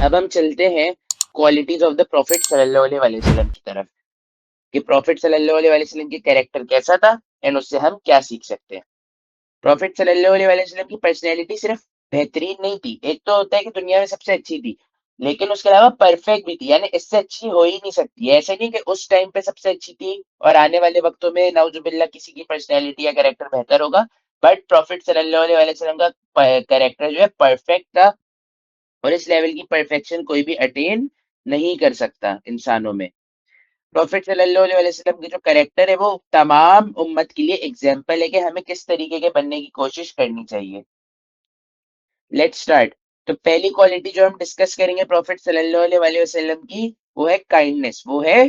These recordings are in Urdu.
اب ہم چلتے ہیں کوالٹیز آف دا پروفٹ صلی اللہ علیہ وسلم کی طرف کہ پروفٹ صلی اللہ علیہ وسلم کی کیریکٹر کیسا تھا اینڈ اس سے ہم کیا سیکھ سکتے ہیں. پروفٹ صلی اللہ علیہ وسلم کی پرسنالٹی صرف بہترین نہیں تھی. ایک تو ہوتا ہے کہ دنیا میں سب سے اچھی تھی, لیکن اس کے علاوہ پرفیکٹ بھی تھی, یعنی اس سے اچھی ہو ہی نہیں سکتی. ایسا نہیں کہ اس ٹائم پہ سب سے اچھی تھی اور آنے والے وقتوں میں نعوذ باللہ کسی کی پرسنالٹی یا کریکٹر بہتر ہوگا. بٹ پروفٹ صلی اللہ علیہ وسلم کا کریکٹر جو ہے پرفیکٹ تھا, اور اس لیول کی پرفیکشن کوئی بھی اٹین نہیں کر سکتا انسانوں میں. پروفٹ صلی اللہ علیہ وسلم کی جو کریکٹر ہے وہ تمام امت کے لیے ایگزامپل ہے کہ ہمیں کس طریقے کے بننے کی کوشش کرنی چاہیے. Let start. تو پہلی کوالٹی جو ہم ڈسکس کریں گے پروفٹ صلی اللہ علیہ وسلم کی, وہ ہے کائنڈنس. وہ ہے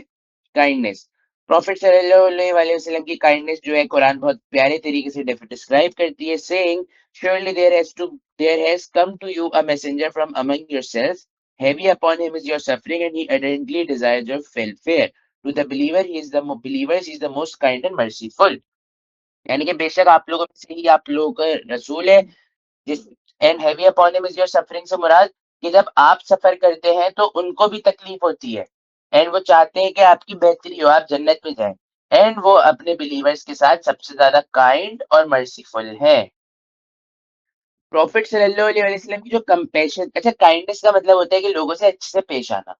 کائنڈنس. پروفٹ صلی اللہ علیہ وسلم کی کائنڈنس جو ہے قرآن بہت پیارے طریقے سے ڈسکرائب کرتی ہے, seeing surely there has come to you a messenger from among yourselves, heavy upon him is your suffering and he ardently desires your welfare. To the believer he is the most kind and merciful. یعنی کہ بے شک آپ لوگوں میں سے ہی آپ لوگوں کا رسول ہے, جس and heavy upon him is your suffering سے مراد کہ جب آپ سفر کرتے ہیں تو ان کو بھی تکلیف ہوتی ہے, اینڈ وہ چاہتے ہیں کہ آپ کی بہتری ہو, آپ جنت میں جائیں, اینڈ وہ اپنے بلیورز کے ساتھ سب سے زیادہ کائنڈ اور مرسیفل ہے. پروفٹ صلی اللہ علیہ وسلم کی جو کمپیشن, اچھا کائنڈنس کا مطلب ہوتا ہے کہ لوگوں سے اچھے سے پیش آنا.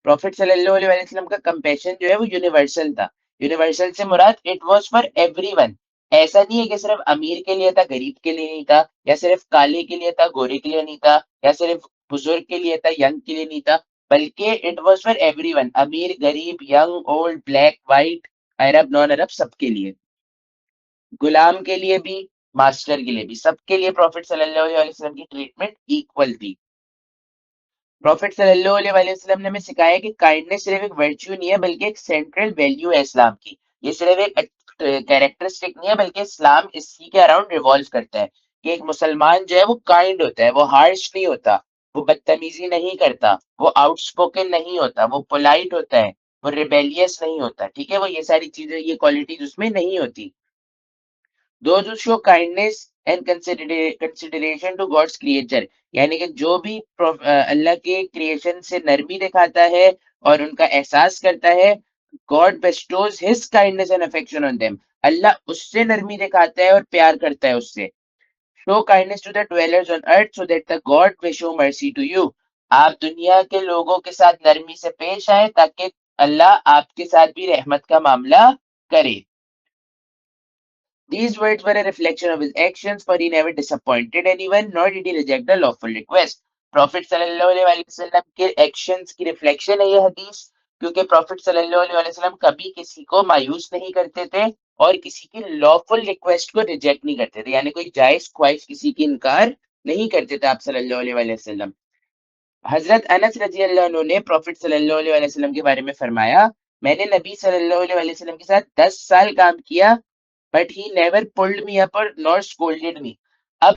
پروفٹ صلی اللہ علیہ وسلم کا کمپیشن جو ہے وہ یونیورسل تھا. یونیورسل سے مراد it was for everyone. ایسا نہیں ہے کہ صرف امیر کے لیے تھا, غریب کے لیے نہیں تھا, یا صرف کالے کے لیے تھا, گورے کے لیے نہیں تھا, یا صرف بزرگ کے لیے تھا, ینگ کے لیے نہیں تھا, بلکہ it was for everyone. امیر, غریب, ینگ, اولڈ, بلیک, وائٹ, عرب, نان عرب, سب کے لیے. غلام کے لیے بھی, ماسٹر کے لیے بھی, سب کے لیے پروفٹ صلی اللہ علیہ وسلم کی ٹریٹمنٹ ایکول تھی. پروفٹ صلی اللہ علیہ وسلم نے ہمیں سکھایا کہ کائنڈنس صرف ایک ورچو نہیں ہے بلکہ ایک سینٹرل ویلیو ہے اسلام کی. یہ صرف ایک کیریکٹرسٹک نہیں ہے بلکہ اسلام اسی کے اراؤنڈ ریوالو کرتا ہے کہ ایک مسلمان جو ہے وہ کائنڈ ہوتا ہے, وہ ہارش نہیں ہوتا, وہ بدتمیزی نہیں کرتا, وہ آؤٹ اسپوکن نہیں ہوتا, وہ پولائٹ ہوتا ہے, وہ ریبیلیس نہیں ہوتا. ٹھیک ہے, وہ یہ ساری چیزیں, یہ کوالٹیز اس میں نہیں ہوتی. Those who show kindness and consideration to God's creature, یعنی کہ جو بھی اللہ کے کریشن سے نرمی دکھاتا ہے اور ان کا احساس کرتا ہے, God bestows his kindness and affection on them. اللہ اس سے نرمی دکھاتا ہے اور پیار کرتا ہے اس سے. Show kindness to the dwellers on earth so that the God may show mercy to you. آپ دنیا کے لوگوں کے ساتھ نرمی سے پیش آئے تاکہ اللہ آپ کے ساتھ بھی رحمت کا معاملہ کرے. These words were a reflection of his actions, for he never disappointed anyone, nor did he reject the lawful request. Prophet صلی اللہ علیہ وسلم کے ایکشنز کی ریفلیکشن ہے یہ حدیث, کیونکہ پروفٹ صلی اللہ علیہ وسلم کبھی کسی کو مایوس نہیں کرتے تھے اور کسی کی لافل ریکویسٹ کو ریجیکٹ نہیں کرتے تھے, یعنی کوئی جائز خواہش کسی کی انکار نہیں کرتے تھے آپ صلی اللہ علیہ وسلم. حضرت انس رضی اللہ عنہ نے پروفٹ صلی اللہ علیہ وسلم کے بارے میں فرمایا, میں نے نبی صلی اللہ علیہ وسلم کے ساتھ 10 سال کام کیا, but he never pulled me up or nor scolded me. اب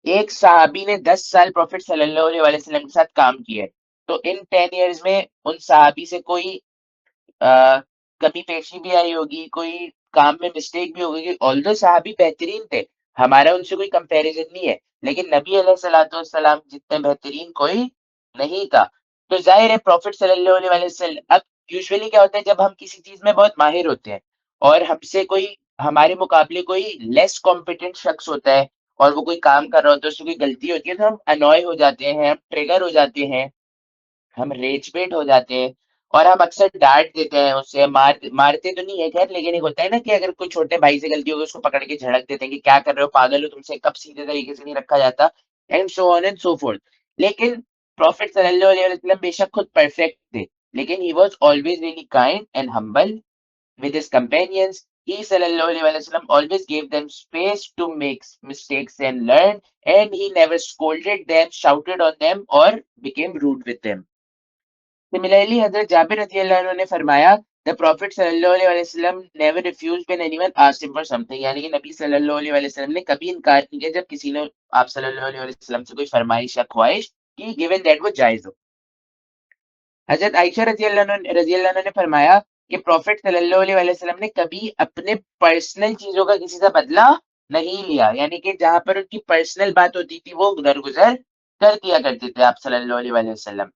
ایک صحابی نے 10 سال پروفٹ صلی اللہ علیہ وسلم کے ساتھ کام کیا ہے, تو ان 10 ایئرز میں ان صحابی سے کوئی کمی پیشی بھی آئی ہوگی, کوئی کام میں مسٹیک بھی ہوگی. although صحابی بہترین تھے, ہمارا ان سے کوئی کمپیریزن نہیں ہے, لیکن نبی علیہ الصلوۃ والسلام جتنے بہترین کوئی نہیں تھا. تو ظاہر ہے پروفٹ صلی اللہ علیہ وسلم, اب یوزولی کیا ہوتا ہے جب ہم کسی چیز میں بہت ماہر ہوتے ہیں اور ہم سے کوئی ہمارے مقابلے کوئی لیس کمپیٹنٹ شخص ہوتا ہے اور وہ کوئی کام کر رہا ہوتا ہے, اس سے کوئی غلطی ہوتی ہے, تو ہم انوائے ہو جاتے ہیں, ہم ٹریگر ہو جاتے ہیں, ہم ریج بیٹ ہو جاتے ہیں, اور ہم اکثر ڈانٹ دیتے ہیں اسے, مارتے تو نہیں ہے خیر, لیکن ایک ہوتا ہے نا کہ اگر کوئی چھوٹے بھائی سے غلطی ہوگی اس کو پکڑ کے جھڑک دیتے ہیں کہ کیا کر رہے ہو, پاگل ہو, تم سے کب سیدھے طریقے سے نہیں رکھا جاتا, and so on and so forth. لیکن پروفٹ صلی اللہ علیہ وسلم بے شک خود پرفیکٹ تھے, لیکن he was always really kind and humble with his companions. He صلی اللہ علیہ وسلم always gave them space to make mistakes and learn, and he never scolded them, shouted on them or became rude with them. Similarly, حضرت جابر رضی اللہ عنہ نے فرمایا, the prophet صلی اللہ علیہ وسلم never refused when anyone asked him for something. یعنی کہ نبی صلی اللہ علیہ وسلم نے کبھی انکار نہیں کیا جب کسی نے آپ صلی اللہ علیہ وسلم سے کوئی فرمائش یا خواہش کی, given that وہ جائز ہو. حضرت عائشہ رضی اللہ عنہ نے فرمایا کہ پروفٹ صلی اللہ علیہ وسلم نے کبھی اپنے پرسنل چیزوں کا کسی سے بدلہ نہیں لیا, یعنی کہ جہاں پر ان کی پرسنل بات ہوتی تھی وہ درگزر کر دیا کرتے تھے آپ صلی اللہ علیہ وسلم.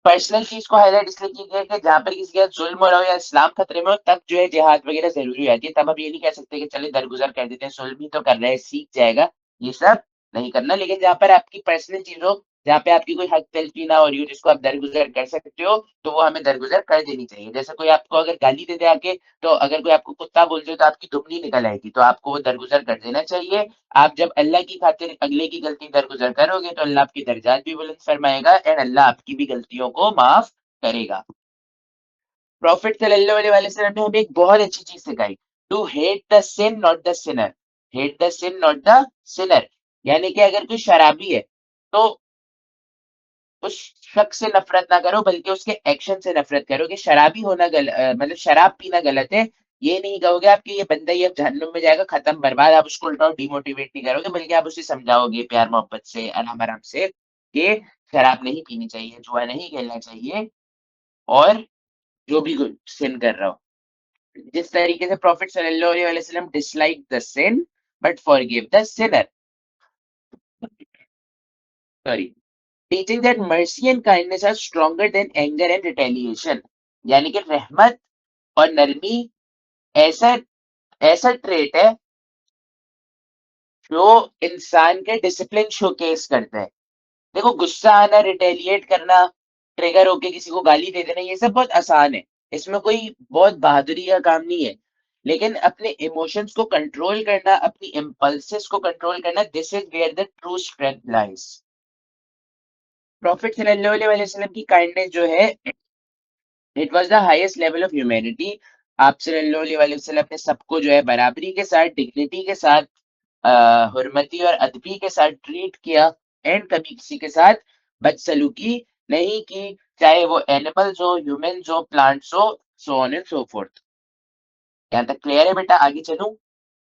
پرسنل چیز کو ہائی لائٹ اس لیے کی گئی کہ جہاں پر کسی کا ظلم ہو رہا ہو یا اسلام خطرے میں ہو تب جو ہے جہاد وغیرہ ضروری ہو جاتی ہے. تب ہم یہ نہیں کہہ سکتے کہ چلے درگزر کر دیتے ہیں, ظلم ہی تو کر رہے ہیں, سیکھ جائے گا, یہ سب نہیں کرنا. لیکن جہاں پر آپ کی پرسنل چیز ہو, جہاں پہ آپ کی کوئی حق تلفی نہ ہو رہی ہو, جس کو آپ درگزر کر سکتے ہو, تو وہ ہمیں درگزر کر دینی چاہیے. جیسے کوئی آپ کو اگر گالی دے دے آ کے, تو اگر کوئی آپ کو کتا بول دے تو آپ کی دمنی نکل آئے گی, تو آپ کو وہ درگزر کر دینا چاہیے. آپ جب اللہ کی خاطر اگلے کی غلطی درگزر کرو گے تو اللہ آپ کی درجات بھی بلند فرمائے گا, اینڈ اللہ آپ کی بھی غلطیوں کو معاف کرے گا. پروفٹ صلی اللہ علیہ وسلم نے ہمیں ایک بہت اچھی چیز سکھائی, to hate the sin not the sinner, hate the sin not the sinner. یعنی کہ اگر کوئی شرابی ہے تو اس شخص سے نفرت نہ کرو بلکہ اس کے ایکشن سے نفرت کرو. کہ شرابی ہونا مطلب شراب پینا غلط ہے, یہ نہیں کہو گے آپ کہ یہ بندہ یہ جہنم میں جائے گا ختم برباد, آپ اس کو الٹا ڈی موٹیویٹ نہیں کرو گے, بلکہ آپ اسے سمجھاؤ گے پیار محبت سے, آرام آرام سے, کہ شراب نہیں پینی چاہیے, جوا نہیں کھیلنا چاہیے, اور جو بھی سن کر رہا ہو. جس طریقے سے پروفٹ صلی اللہ علیہ وسلم dislike the sin but forgive the sinner, sorry, teaching that mercy and kindness are stronger than anger and retaliation. یعنی کہ رحمت اور نرمی ایسا ایسا ٹریٹ ہے جو انسان کے ڈسپلن شو کیس کرتا ہے. دیکھو غصہ آنا, ریٹیلیٹ کرنا, ٹریگر ہو کے کسی کو گالی دے دینا, یہ سب بہت آسان ہے, اس میں کوئی بہت بہادری کا کام نہیں ہے. لیکن اپنے ایموشنز کو کنٹرول کرنا, اپنی امپلسز کو کنٹرول کرنا, this is where the true strength lies. Prophet صلی اللہ علیہ وسلم کی کائنڈنس جو ہے, it was the highest level of humanity. آپ صلی اللہ علیہ وسلم نے سب کو جو ہے برابری کے ساتھ, ڈگنیٹی کے ساتھ, حرمتی اور ادبی کے ساتھ ٹریٹ کیا, اینڈ کبھی کسی کے ساتھ بد سلوکی نہیں کی, چاہے وہ animals who, humans who, plants who, so on and so forth. یہاں تک کلیئر ہے بیٹا؟ آگے چلوں.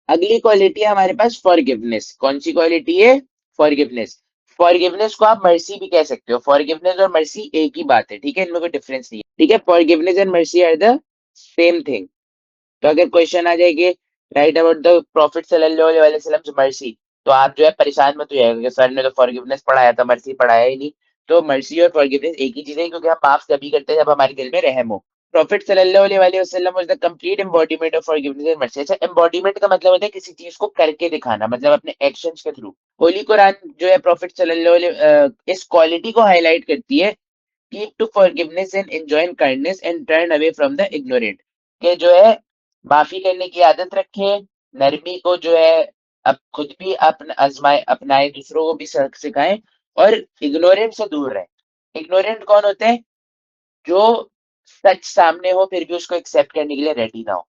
اگلی کوالٹی ہے ہمارے پاس فارگیونیس. کون سی کوالٹی ہے؟ فارگیونیس. فارگیونیس کو آپ مرسی بھی کہہ سکتے ہو. فارگیونیس اور مرسی ایک ہی بات ہے, ٹھیک ہے, ان میں کوئی ڈفرنس نہیں ہے, ٹھیک ہے. Forgiveness and mercy are the same thing. تو اگر کوشچن آ جائے کہ رائٹ اباؤٹ دا پروفٹ صلی اللہ علیہ وسلم مرسی, تو آپ جو ہے پریشان مت ہو جائے گا کہ سر نے تو فارگیونیس پڑھایا تھا, مرسی پڑھایا ہی نہیں. تو مرسی اور فارگیونیس ایک ہی چیز ہے, کیونکہ ہم معاف تبھی کرتے ہیں جب ہمارے دل میں رحم ہو. پروفٹ صلی اللہ علیہ وسلم was the complete embodiment of forgiveness and مرسی. اچھا, ایمبوڈیمنٹ کا مطلب ہوتا ہے کسی چیز کو کر کے دکھانا, مطلب اپنے ایکشنز کے تھرو. ہولی قرآن جو ہے پروفٹ صلی اللہ علیہ اس کوالٹی کو ہائی لائٹ کرتی ہے, keep to forgiveness and enjoy kindness and turn away from the ignorant. کہ جو ہے معافی کرنے کی عادت رکھیں, نرمی کو جو ہے اب خود بھی اپنائے, دوسروں کو بھی سکھائیں, اور اگنورینٹ سے دور رہیں. اگنورینٹ کون ہوتے ہیں؟ جو سچ سامنے ہو پھر بھی اس کو ایکسپٹ کرنے کے لیے ریڈی نہ ہو,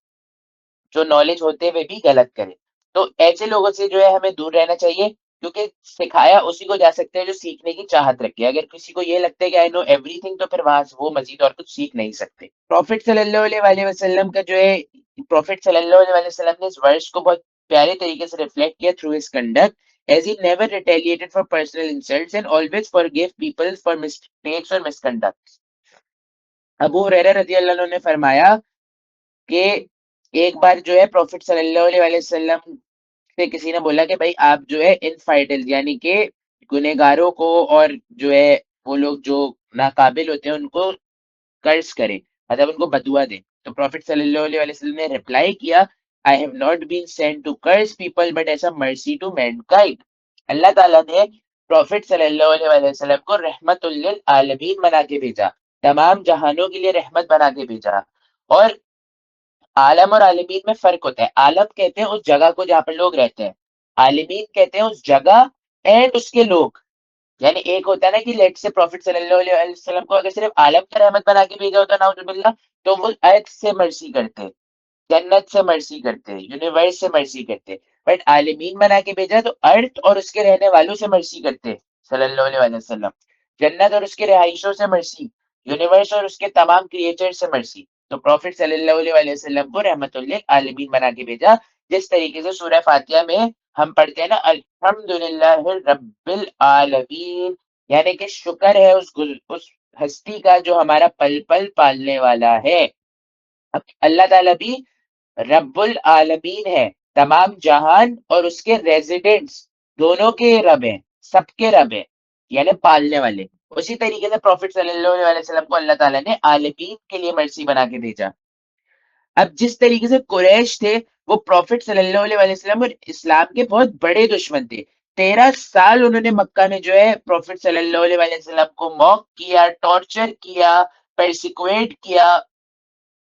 جو نالج ہوتے ہوئے بھی غلط کرے. تو ایسے لوگوں سے جو ہے ہمیں دور رہنا چاہیے, کیونکہ سکھایا اسی کو جا سکتے ہیں جو سیکھنے کی چاہت رکھے. اگر کسی کو یہ لگتا ہے کہ آئی نو ایوری تھنگ, تو پھر وہاں وہ مزید اور کچھ سیکھ نہیں سکتے. پروفٹ صلی اللہ علیہ وسلم کا جو ہے, پروفٹ صلی اللہ علیہ وسلم نے اس ورڈز کو بہت پیارے طریقے سے ریفلیکٹ کیا through his conduct, as he never retaliated for personal insults and always forgave people for mistakes or misconduct. ابو ہریرہ رضی اللہ عنہ نے فرمایا کہ ایک بار جو ہے پروفٹ صلی اللہ علیہ وسلم سے کسی نے بولا کہ بھائی آپ جو ہے انفائڈل, یعنی کہ گنہگاروں کو اور جو ہے وہ لوگ جو ناقابل ہوتے ہیں ان کو قرض کریں, مطلب ان کو بدعا دیں. تو پروفٹ صلی اللہ علیہ وسلم نے ریپلائی کیا, I have not been sent to curse people but as a mercy to mankind. اللہ تعالیٰ نے پروفٹ صلی اللہ علیہ وسلم کو رحمت للعالمین بنا کے بھیجا, تمام جہانوں کے لیے رحمت بنا کے بھیجا. اور عالم اور عالمین میں فرق ہوتا ہے. عالم کہتے ہیں اس جگہ کو جہاں پر لوگ رہتے ہیں, عالمین کہتے ہیں اس جگہ اینڈ اس کے لوگ. یعنی ایک ہوتا ہے نا کہ لیٹ سے پروفٹ صلی اللہ علیہ وسلم کو اگر صرف عالم کا رحمت بنا کے بھیجا ہوتا نعوذ باللہ, تو وہ ارتھ سے مرسی کرتے, جنت سے مرسی کرتے, یونیورس سے مرسی کرتے. بٹ عالمین بنا کے بھیجا تو ارتھ اور اس کے رہنے والوں سے مرسی کرتے صلی اللہ علیہ وسلم, جنت اور اس کے رہائشوں سے مرسی, یونیورس اور اس کے تمام کریچر سے مرسی. تو پروفٹ صلی اللہ علیہ وسلم کو رحمت للعالمین بنا کے بھیجا. جس طریقے سے سورہ فاتحہ میں ہم پڑھتے ہیں نا, الحمدللہ رب العالمین, یعنی کہ شکر ہے اس ہستی کا جو ہمارا پل پل پالنے والا ہے. اب اللہ تعالیٰ بھی رب العالمین ہے, تمام جہان اور اس کے ریزیڈنٹس دونوں کے رب ہیں, سب کے رب ہیں. یعنی پالنے والے. اسی طریقے سے پروفٹ صلی اللہ علیہ وسلم کو اللہ تعالیٰ نے عالمین کے لیے مرسی بنا کے بھیجا. اب جس طریقے سے قریش تھے وہ پروفٹ صلی اللہ علیہ وسلم اور اسلام کے بہت بڑے دشمن تھے. 13 سال انہوں نے مکہ میں جو ہے پروفٹ صلی اللہ علیہ وسلم کو موک کیا, ٹارچر کیا, پرسیکویٹ کیا.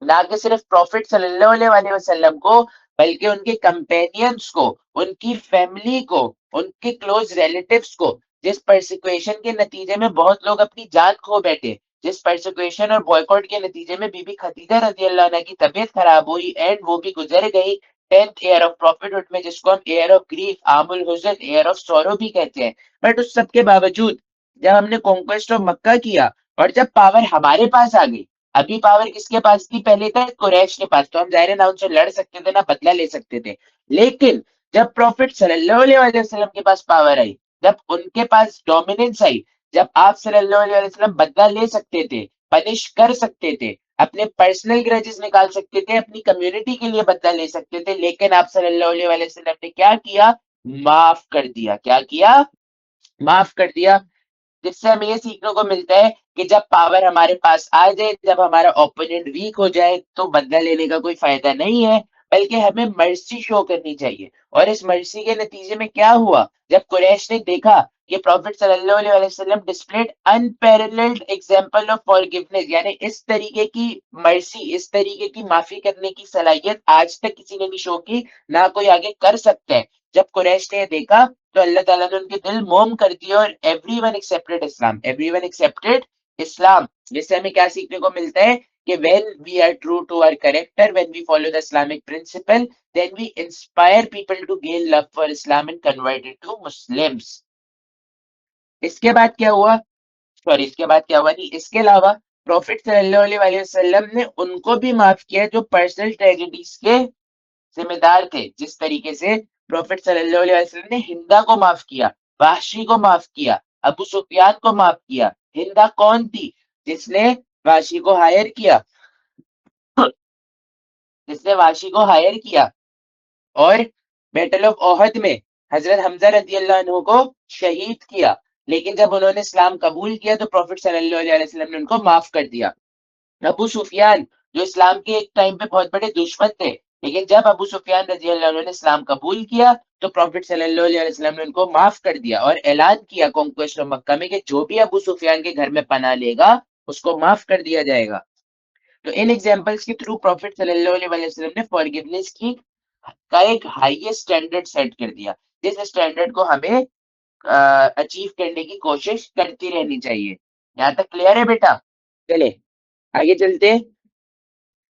نہ کہ صرف پروفٹ صلی اللہ علیہ وسلم کو بلکہ ان کے کمپینینز کو, ان کی فیملی کو, ان کے کلوز ریلیٹیوز کو, جس پرسیکویشن کے نتیجے میں بہت لوگ اپنی جان کھو بیٹھے, جس پرسیکویشن اور بوائیکاٹ کے نتیجے میں بی بی خدیجہ رضی اللہ عنہ کی طبیعت خراب ہوئی اینڈ وہ بھی گزر گئی 10th year of profit hood میں, جس کو ہم ایئر آف گریف, عام الحزن, ایئر آف سورو بھی کہتے ہیں. بٹ اس سب کے باوجود جب ہم نے کانکویسٹ آف مکہ کیا اور جب پاور ہمارے پاس آ گئی, ابھی پاور کس کے پاس تھی پہلے تک؟ قریش کے پاس. تو ہم ظاہر نہ ان سے لڑ سکتے تھے نہ بدلہ لے سکتے تھے. لیکن جب پروفٹ صلی اللہ علیہ وسلم کے پاس پاور آئی, جب ان کے پاس ڈومیننس آئی, جب آپ صلی اللہ علیہ وسلم بدلہ لے سکتے تھے, پنش کر سکتے تھے, اپنے پرسنل گرجز نکال سکتے تھے, اپنی کمیونٹی کے لیے بدلہ لے سکتے تھے, لیکن آپ صلی اللہ علیہ وسلم نے کیا کیا؟ معاف کر دیا. کیا کیا؟ معاف کر دیا. جس سے ہمیں یہ سیکھنے کو ملتا ہے کہ جب پاور ہمارے پاس آ جائے, جب ہمارا اوپوننٹ ویک ہو جائے تو بدلہ لینے کا کوئی فائدہ نہیں ہے, بلکہ ہمیں مرسی شو کرنی چاہیے. اور اس مرسی کے نتیجے میں کیا ہوا؟ جب قریش نے دیکھا کہ پروفٹ صلی اللہ علیہ وسلم ڈسپلیڈ انپیرللڈ ایگزامپل آف فارگیونیس, یعنی اس طریقے کی مرسی, اس طریقے کی معافی کرنے کی صلاحیت آج تک کسی نے بھی شو کی, نہ کوئی آگے کر سکتا ہے. جب قریش نے دیکھا تو اللہ تعالیٰ نے ان کے دل موم کر دیا اور ایوری ون ایکسپٹڈ اسلام, ایوری ون ایکسپٹڈ اسلام. جس سے ہمیں کیا سیکھنے کو ملتا ہے کہ when we are true to our character, when we follow the Islamic principle, then we inspire people to gain love for Islam and convert it to Muslims. اس کے بعد کیا ہوا؟ سوری, اس کے بعد کیا ہوا نہیں, اس کے علاوہ پروفٹ صلی اللہ علیہ وسلم نے ان کو بھی معاف کیا جو پرسنل ٹریجڈیز کے ذمہ دار تھے. جس طریقے سے پروفٹ صلی اللہ علیہ وسلم نے ہندا کو معاف کیا, وحشی کو معاف کیا, ابو سفیان کو معاف کیا. ہندا کون تھی؟ جس نے وحشی کو ہائر کیا, جس نے وحشی کو ہائر کیا اور بیٹل آف احد میں حضرت حمزہ رضی اللہ عنہ کو شہید کیا. لیکن جب انہوں نے اسلام قبول کیا تو پروفٹ صلی اللہ علیہ وسلم نے ان کو معاف کر دیا. ابو سفیان جو اسلام کے ایک ٹائم پہ بہت بڑے دشمن تھے, لیکن جب ابو سفیان رضی اللہ عنہ نے اسلام قبول کیا تو پروفٹ صلی اللہ علیہ وسلم نے ان کو معاف کر دیا اور اعلان کیا کانکویسٹ آف مکہ میں کہ جو بھی ابو سفیان کے گھر میں پناہ لے گا اس کو معاف کر دیا جائے گا. تو ان ایگزامپلس کے تھرو پروفٹ صلی اللہ علیہ وسلم نے فارگیونیس کی کا ایک ہائیسٹ اسٹینڈرڈ سیٹ کر دیا, جس اسٹینڈرڈ کو ہمیں اچیو کرنے کی کوشش کرتی رہنی چاہیے. یہاں تک کلیئر ہے بیٹا؟ چلے آگے چلتے.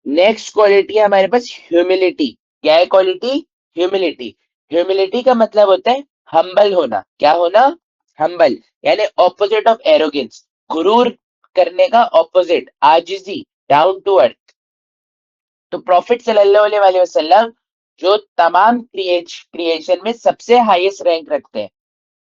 نیکسٹ کوالٹی ہے ہمارے پاس ہیوملٹی. کیا ہے کوالٹی؟ ہیوملٹی. ہیوملٹی کا مطلب ہوتا ہے ہمبل ہونا. کیا ہونا؟ ہمبل, یعنی اپوزٹ آف ایروگینس, غرور کرنے کا اپوزٹ, عاجزی, ڈاؤن ٹو ارتھ. تو پروفٹ صلی اللہ علیہ وسلم جو تمام کریشن میں سب سے ہائیسٹ رینک رکھتے ہیں.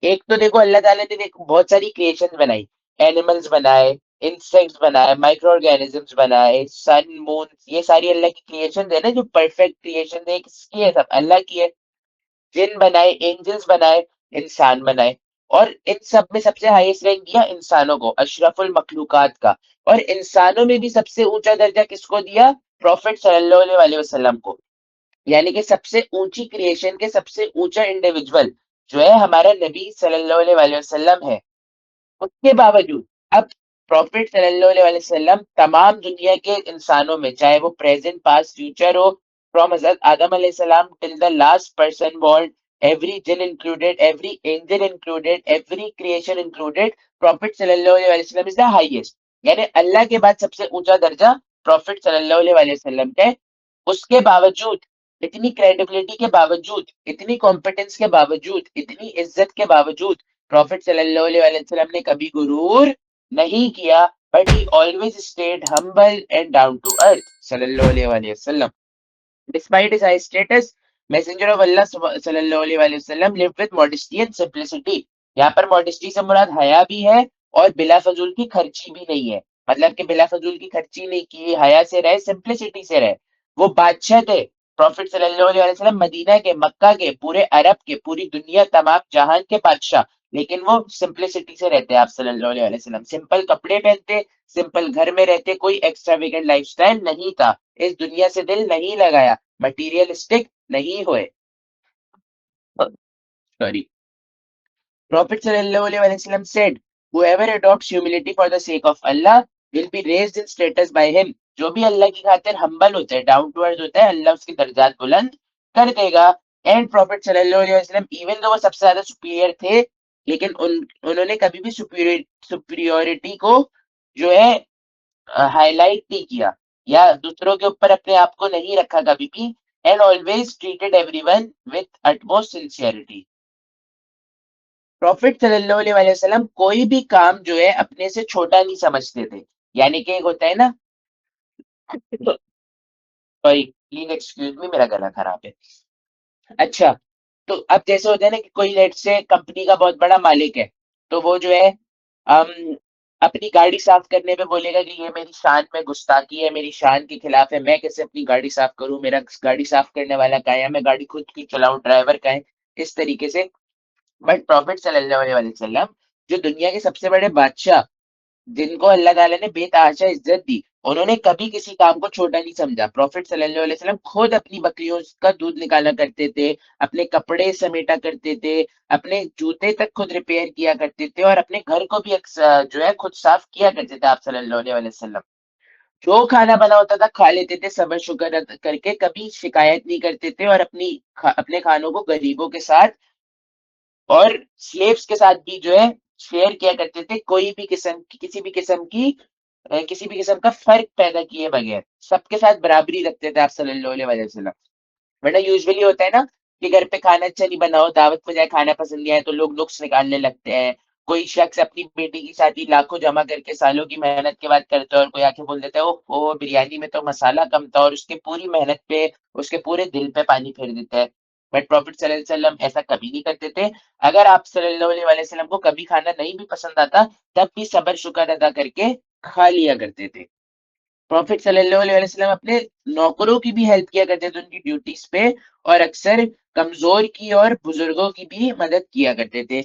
ایک تو دیکھو اللہ تعالیٰ نے بہت ساری کریشن بنائی, اینیملز بنائے, انسیکٹس بنائے, مائکرو آرگینزمس بنائے, سن, مون, یہ ساری اللہ کی کریشن ہے نا, جو پرفیکٹ کریشن ہے. کس کی ہے؟ سب اللہ کی ہے. جن بنائے, اینجلز بنائے, انسان بنائے, اور ان سب میں سب سے ہائیسٹ رینک دیا انسانوں کو, اشرف المخلوقات کا. اور انسانوں میں بھی سب سے اونچا درجہ کس کو دیا؟ پروفٹ صلی اللہ علیہ وسلم کو. یعنی کہ سب سے اونچی کریشن کے سب سے اونچا انڈیویجول جو ہے ہمارا نبی صلی اللہ علیہ وسلم ہے. اس کے باوجود اب پروفٹ صلی اللہ علیہ وسلم تمام دنیا کے انسانوں میں, چاہے وہ پریزنٹ, پاسٹ, فیوچر ہو, فرام حضرت آدم علیہ السلام till the last person born, every جن included, every angel included, every creation included, prophet صلی اللہ علیہ وسلم از دا ہائیسٹ. یعنی اللہ کے بعد سب سے اونچا درجہ پروفٹ صلی اللہ علیہ وسلم کا ہے. اس کے باوجود, اتنی کریڈیبلٹی کے باوجود, اتنی کمپیٹنس کے باوجود, اتنی عزت کے باوجود, پروفٹ صلی اللہ علیہ وسلم نے کبھی غرور نہیں کیا, but he always stayed humble and down to earth صلی اللہ علیہ وسلم. Despite his high status, messenger of اللہ صلی اللہ علیہ وسلم lived with modesty and simplicity. یہاں پر ماڈسٹی سے مراد حیا بھی ہے اور بلا فضول کی خرچی بھی نہیں ہے. مطلب کہ بلا فضول کی خرچی نہیں کی, حیا سے رہے, سمپلسٹی سے رہے. وہ بادشاہ تھے پروفٹ صلی اللہ علیہ وسلم, مدینہ کے, مکہ کے, پورے عرب کے, پوری دنیا, تمام جہان کے بادشاہ. لیکن وہ سمپلسٹی سے رہتے آپ صلی اللہ علیہ وسلم، سمپل کپڑے پہنتے، سمپل گھر میں رہتے، کوئی ایکسٹرا ویگنٹ لائف سٹائل نہیں تھا، اس دنیا سے دل نہیں لگایا، مٹیریلسٹک نہیں ہوئے. Sorry. Prophet sallallahu alaihi wasallam said, whoever adopts humility for the sake of Allah will be raised in status by him. جو بھی اللہ کی خاطر ہمبل ہوتا ہے، ڈاؤن ٹو ارتھ ہوتا ہے، اللہ اس کی درجات بلند کر دے گا. اینڈ پروفیٹ صلی اللہ علیہ وسلم ایون دو وہ سب سے زیادہ سپیریئر تھے، لیکن انہوں نے کبھی بھی سپیریورٹی کو جو ہے ہائی لائٹ نہیں کیا، یا دوسروں کے اوپر اپنے آپ کو نہیں رکھا کبھی بھی. And always treated everyone with utmost sincerity. Prophet صلی اللہ علیہ وسلم کوئی بھی کام جو ہے اپنے سے چھوٹا نہیں سمجھتے تھے. یعنی کہ ایک ہوتا ہے نا، سوری پلیز ایکسکیوز می، میرا گلا خراب ہے. اچھا، تو اب جیسے ہوتا ہے نا کہ کوئی لیٹ سے کمپنی کا بہت بڑا مالک ہے، تو وہ جو ہے اپنی گاڑی صاف کرنے پہ بولے گا کہ یہ میری شان میں گستاخی ہے، میری شان کے خلاف ہے، میں کیسے اپنی گاڑی صاف کروں، میرا گاڑی صاف کرنے والا کہاں ہے، میں گاڑی خود کی چلاؤں، ڈرائیور کہاں ہے، اس طریقے سے. بٹ پروفٹ صلی اللہ علیہ وسلم جو دنیا کے سب سے بڑے بادشاہ، جن کو اللہ تعالیٰ نے بے تحاشا عزت دی، انہوں نے کبھی کسی کام کو چھوٹا نہیں سمجھا. پروفٹ صلی اللہ علیہ وسلم خود اپنی بکریوں کا دودھ نکالا کرتے تھے، اپنے کپڑے سمیٹا کرتے تھے، اپنے جوتے تک خود ریپیئر کیا کرتے تھے، اور اپنے گھر کو بھی جو ہے خود صاف کیا کرتے تھے آپ صلی اللہ علیہ وسلم. جو کھانا بنا ہوتا تھا کھا لیتے تھے صبر شکر کر کے، کبھی شکایت نہیں کرتے تھے، اور اپنے کھانوں کو غریبوں کے ساتھ اور سلیوز کے ساتھ بھی جو ہے شیئر کیا کرتے تھے، کوئی بھی قسم کی کسی بھی قسم کا فرق پیدا کیے بغیر سب کے ساتھ برابری رکھتے تھے آپ صلی اللہ علیہ وسلم. ورنہ یوزلی ہوتا ہے نا کہ گھر پہ کھانا اچھا نہیں بنا ہو، دعوت میں جائے کھانا پسند نہیں آئے تو لوگ نقص نکالنے لگتے ہیں. کوئی شخص اپنی بیٹی کی شادی لاکھوں جمع کر کے سالوں کی محنت کے بعد کرتا ہے، اور کوئی آ کے بول دیتا ہے وہ بریانی میں تو مسالہ کم تھا، اور اس کے پوری محنت پہ، اس کے پورے دل پہ پانی پھیر دیتا ہے. بٹ پروفٹ صلی اللہ علیہ وسلم ایسا کبھی نہیں کرتے تھے. اگر آپ صلی اللہ علیہ وسلم کو کبھی کھانا نہیں بھی پسند آتا، تب بھی صبر شکر ادا کر کے کھا لیا کرتے تھے. پروفٹ صلی اللہ علیہ وسلم اپنے نوکروں کی بھی ہیلپ کیا کرتے تھے ان کی ڈیوٹیز پہ، اور اکثر کمزور کی اور بزرگوں کی بھی مدد کیا کرتے تھے.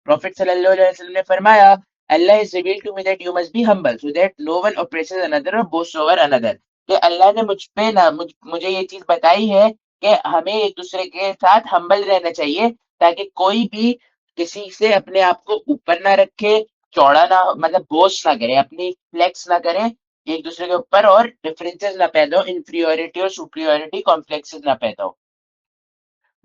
پروفٹ صلی اللہ علیہ وسلم نے فرمایا، اللہ is revealed to me that you must be humble so that no one oppresses another or boasts over another. کہ اللہ نے مجھ پہ مجھے یہ چیز بتائی ہے کہ ہمیں ایک دوسرے کے ساتھ ہمبل رہنا چاہیے، تاکہ کوئی بھی کسی سے اپنے آپ کو اوپر نہ رکھے، چوڑا نہ، مطلب بوسٹ نہ کرے، اپنی فلیکس نہ کرے ایک دوسرے کے اوپر، اور ڈفرینسز نہ پیدا ہو، انفیریورٹی اور سپریورٹی کمپلیکسز نہ پیدا ہو.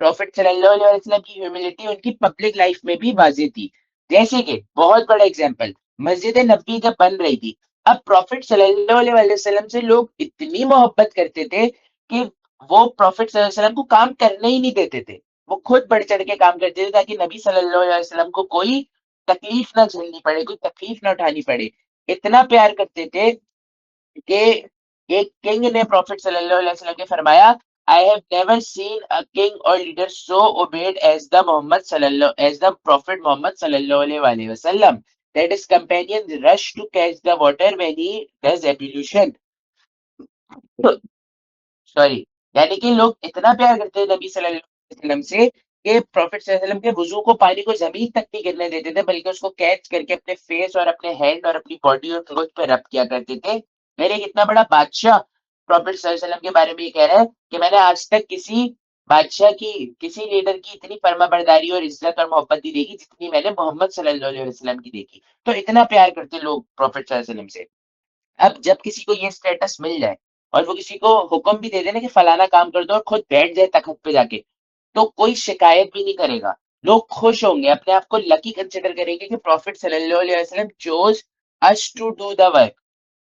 پروفٹ صلی اللہ علیہ وسلم کی ہیوملٹی ان کی پبلک لائف میں بھی واضح تھی. جیسے کہ بہت بڑا اگزامپل، مسجد نبی جب بن رہی تھی، اب پروفٹ صلی اللہ علیہ وسلم سے لوگ اتنی محبت کرتے تھے کہ وہ پروفٹ صلی اللہ علیہ وسلم کو کام کرنے ہی نہیں دیتے تھے. وہ خود بڑھ چڑھ کے کام کرتے تھے تاکہ نبی صلی اللہ علیہ وسلم کو کوئی تکلیف نہ جھیلنی پڑے، کوئی تکلیف نہ اٹھانی پڑے. اتنا پیار کرتے تھے کہ ایک کنگ نے پروفٹ صلی اللہ علیہ وسلم کے فرمایا، I have never seen a king or leader so obeyed as the Prophet Muhammad sallallahu alaihi wasallam, that his companions rush to catch the water when he does ablution. Sorry. یعنی کہ لوگ اتنا پیار کرتے ہیں نبی صلی اللہ علیہ وسلم سے کہ پروفٹ صلی اللہ علیہ وسلم کے وضو کو، پانی کو زمین تک نہیں گرنے دیتے تھے، بلکہ اس کو کیچ کر کے اپنے فیس اور اپنے ہینڈ اور اپنی باڈی اور کلوتھ پہ رب کیا کرتے تھے. میرے ایک اتنا بڑا بادشاہ پروفٹ صلی اللہ علیہ وسلم کے بارے میں یہ کہہ رہا ہے کہ میں نے آج تک کسی بادشاہ کی، کسی لیڈر کی اتنی فرما برداری اور عزت اور محبت نہیں دیکھی جتنی میں نے محمد صلی اللہ علیہ وسلم کی دیکھی. تو اتنا پیار کرتے لوگ پروفٹ صلی اللہ علیہ وسلم سے. اب جب کسی کو یہ سٹیٹس مل جائے اور وہ کسی کو حکم بھی دے دے نا کہ فلانا کام کر دو، اور خود بیٹھ جائے تخت پہ جا کے، تو کوئی شکایت بھی نہیں کرے گا. لوگ خوش ہوں گے، اپنے آپ کو لکی کنسیڈر کریں گے کہ پروفٹ صلی اللہ علیہ وسلم chose us to do the work.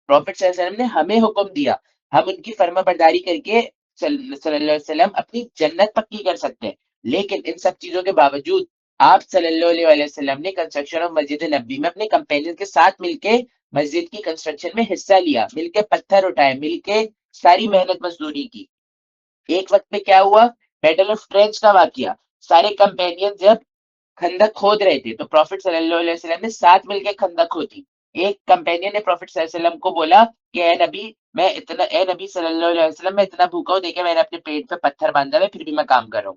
Prophet صلی اللہ علیہ وسلم نے ہمیں حکم دیا، ہم ان کی فرما برداری کر کے صلی اللہ علیہ وسلم اپنی جنت پکی کر سکتے ہیں. لیکن ان سب چیزوں کے باوجود آپ صلی اللہ علیہ وسلم نے کنسٹرکشن آف مسجد نبی میں اپنے کمپینین کے ساتھ مل کے مسجد کی کنسٹرکشن میں حصہ لیا، مل کے پتھر اٹھائے، مل کے ساری محنت مزدوری کی. ایک وقت پہ کیا ہوا، بیٹل آف ٹرینچ کا واقعہ. سارے کمپینین جب خندق کھود رہے تھے تو پروفٹ صلی اللہ علیہ وسلم نے ساتھ مل کے خندق کھودی. ایک کمپینین نے پروفٹ صلی اللہ علیہ وسلم کو بولا کہ اے نبی صلی اللہ علیہ وسلم، میں اتنا بھوکا ہوں، دیکھے میں نے اپنے پیٹ پہ پتھر باندھا ہے، پھر بھی میں کام کر رہا ہوں.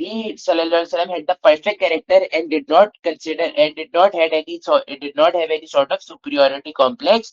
he sallallahu alaihi wasallam had the perfect character and did not consider and did not had any did not have any sort of superiority complex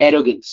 arrogance।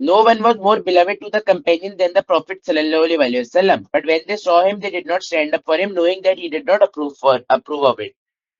no one was more beloved to the companion than the prophet sallallahu alaihi wasallam, but when they saw him they did not stand up for him, knowing that he did not approve of it।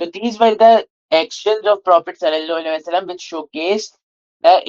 So these were the actions of Prophet sallallahu alaihi wasallam which showcased the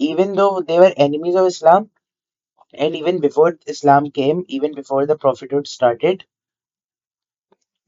even though they were enemies of Islam, and even before Islam came, even before the prophethood started,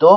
2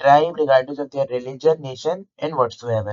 tribe, regardless of their religion, nation and whatsoever.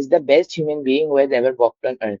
is the best human being who has ever walked on earth.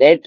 that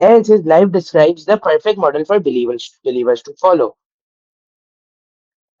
as his life describes the perfect model for believers to follow.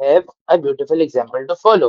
have a beautiful example to follow.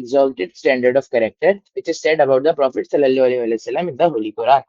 exalted standard of character which is said about the Prophet sallallahu alaihi wasallam in the Holy Quran.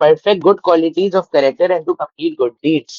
perfect good qualities of character and to complete good deeds.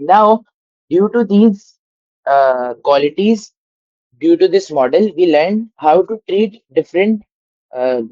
Now, due to these qualities, due to this model, we learn how to treat different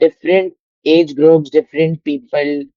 different age groups, different people,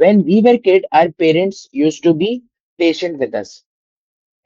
When we were kid, our parents used to be patient with us.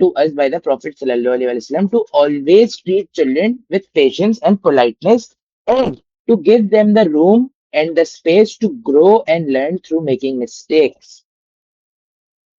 to us by the Prophet sallallahu alaihi wasallam to always treat children with patience and politeness and to give them the room and the space to grow and learn through making mistakes.